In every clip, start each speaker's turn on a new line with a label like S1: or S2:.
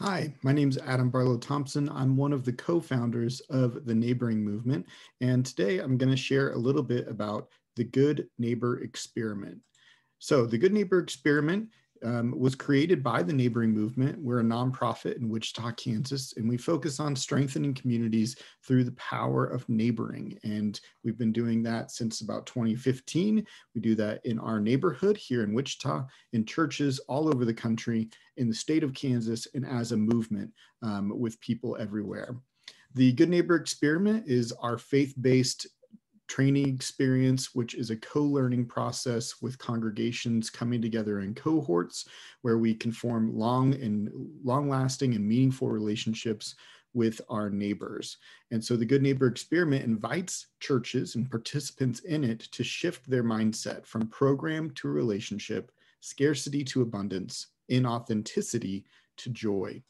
S1: Hi, my name is Adam Barlow Thompson. I'm one of the co-founders of the Neighboring Movement, and today I'm going to share a little bit about the Good Neighbor Experiment. So the Good Neighbor Experiment was created by the Neighboring Movement. We're a nonprofit in Wichita, Kansas, and we focus on strengthening communities through the power of neighboring. And we've been doing that since about 2015. We do that in our neighborhood here in Wichita, in churches all over the country, in the state of Kansas, and as a movement with people everywhere. The Good Neighbor Experiment is our faith-based training experience, which is a co-learning process with congregations coming together in cohorts where we can form long-lasting and meaningful relationships with our neighbors. And so the Good Neighbor Experiment invites churches and participants in it to shift their mindset from program to relationship, scarcity to abundance, inauthenticity to joy.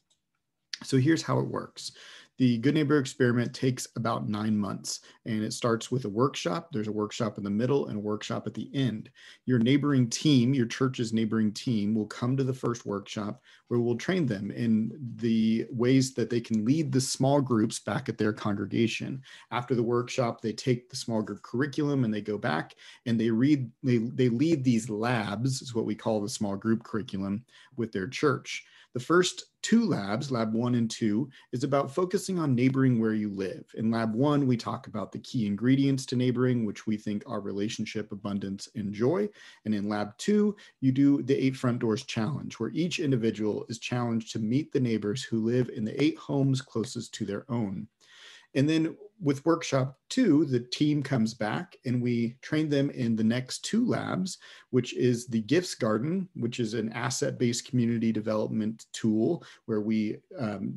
S1: So here's how it works. The Good Neighbor Experiment takes about 9 months, and it starts with a workshop. There's a workshop in the middle and a workshop at the end. Your neighboring team, your church's neighboring team, will come to the first workshop where we'll train them in the ways that they can lead the small groups back at their congregation. After the workshop, they take the small group curriculum and they go back and they lead these labs, is what we call the small group curriculum, with their church. The first 2 labs, Lab 1 and 2, is about focusing on neighboring where you live. In Lab 1, we talk about the key ingredients to neighboring, which we think are relationship, abundance, and joy. And in Lab 2, you do the 8 Front Doors Challenge, where each individual is challenged to meet the neighbors who live in the 8 homes closest to their own. And then with workshop 2, the team comes back and we train them in the next 2 labs, which is the Gifts Garden, which is an asset-based community development tool where we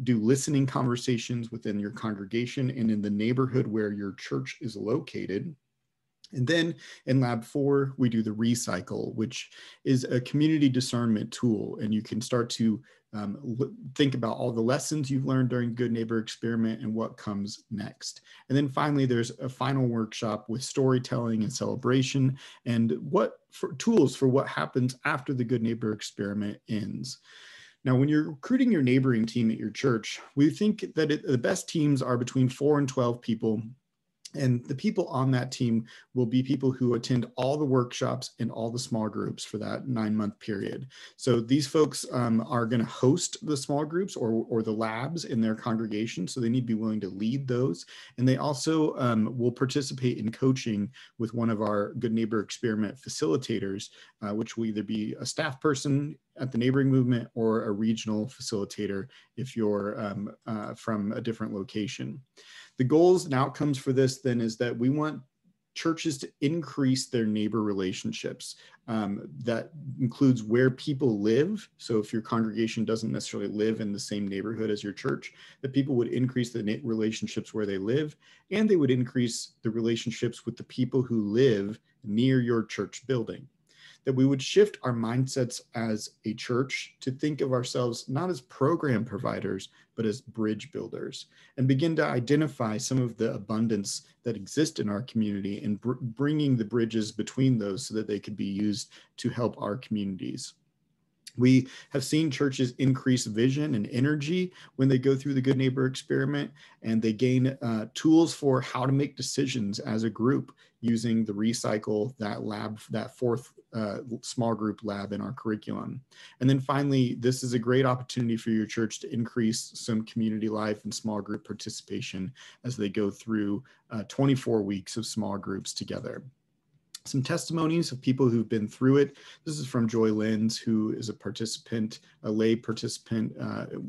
S1: do listening conversations within your congregation and in the neighborhood where your church is located. And then in Lab 4, we do the Recycle, which is a community discernment tool. And you can start to think about all the lessons you've learned during Good Neighbor Experiment and what comes next. And then finally, there's a final workshop with storytelling and celebration and tools for what happens after the Good Neighbor Experiment ends. Now, when you're recruiting your neighboring team at your church, we think that the best teams are between 4 and 12 people. And the people on that team will be people who attend all the workshops and all the small groups for that 9-month period. So these folks are going to host the small groups or the labs in their congregation. So they need to be willing to lead those. And they also will participate in coaching with one of our Good Neighbor Experiment facilitators, which will either be a staff person at the Neighboring Movement or a regional facilitator if you're from a different location. The goals and outcomes for this then is that we want churches to increase their neighbor relationships. That includes where people live. So if your congregation doesn't necessarily live in the same neighborhood as your church, that people would increase the relationships where they live, and they would increase the relationships with the people who live near your church building. That we would shift our mindsets as a church to think of ourselves not as program providers, but as bridge builders, and begin to identify some of the abundance that exists in our community and bringing the bridges between those so that they could be used to help our communities. We have seen churches increase vision and energy when they go through the Good Neighbor Experiment, and they gain tools for how to make decisions as a group using the Recycle, that lab, that 4th small group lab in our curriculum. And then finally, this is a great opportunity for your church to increase some community life and small group participation as they go through 24 weeks of small groups together. Some testimonies of people who've been through it. This is from Joy Lenz, who is a participant, a lay participant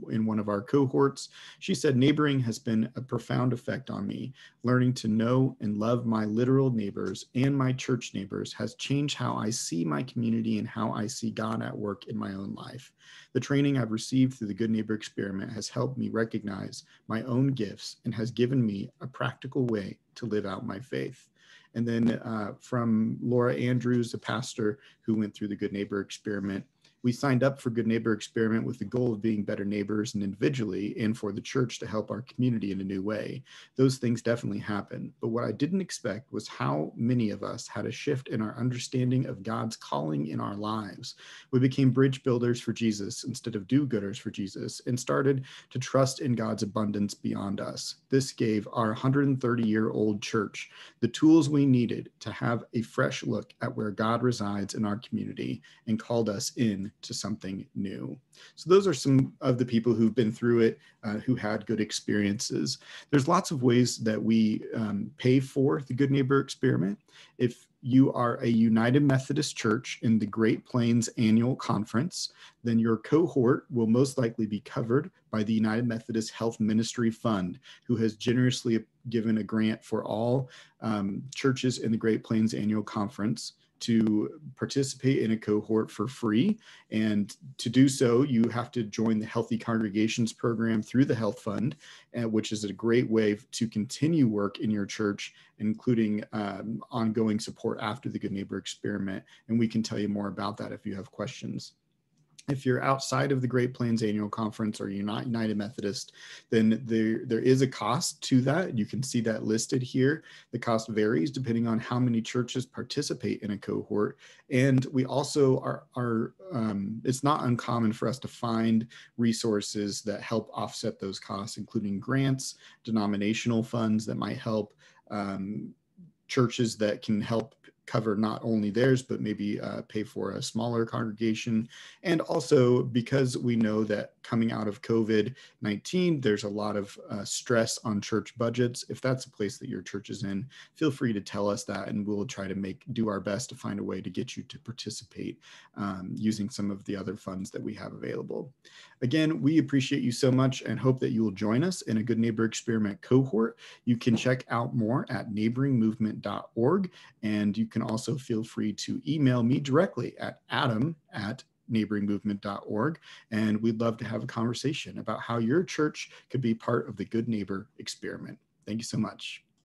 S1: in one of our cohorts. She said, neighboring has been a profound effect on me. Learning to know and love my literal neighbors and my church neighbors has changed how I see my community and how I see God at work in my own life. The training I've received through the Good Neighbor Experiment has helped me recognize my own gifts and has given me a practical way to live out my faith. And then from Laura Andrews, a pastor who went through the Good Neighbor Experiment, We signed up for Good Neighbor Experiment with the goal of being better neighbors and individually, and for the church to help our community in a new way. Those things definitely happen. But what I didn't expect was how many of us had a shift in our understanding of God's calling in our lives. We became bridge builders for Jesus instead of do-gooders for Jesus, and started to trust in God's abundance beyond us. This gave our 130-year-old church the tools we needed to have a fresh look at where God resides in our community, and called us in to something new. So those are some of the people who've been through it, who had good experiences. There's lots of ways that we pay for the Good Neighbor Experiment. If you are a United Methodist Church in the Great Plains Annual Conference, then your cohort will most likely be covered by the United Methodist Health Ministry Fund, who has generously given a grant for all churches in the Great Plains Annual Conference to participate in a cohort for free. And to do so, you have to join the Healthy Congregations program through the Health Fund, which is a great way to continue work in your church, including ongoing support after the Good Neighbor Experiment. And we can tell you more about that if you have questions. If you're outside of the Great Plains Annual Conference or you're not United Methodist, then there is a cost to that. You can see that listed here. The cost varies depending on how many churches participate in a cohort. And we also it's not uncommon for us to find resources that help offset those costs, including grants, denominational funds that might help, churches that can help cover not only theirs, but maybe pay for a smaller congregation. And also, because we know that coming out of COVID-19, there's a lot of stress on church budgets. If that's a place that your church is in, feel free to tell us that, and we'll try to do our best to find a way to get you to participate using some of the other funds that we have available. Again, we appreciate you so much and hope that you will join us in a Good Neighbor Experiment cohort. You can check out more at neighboringmovement.org, and you can also feel free to email me directly at adam@neighboringmovement.org, and we'd love to have a conversation about how your church could be part of the Good Neighbor Experiment. Thank you so much.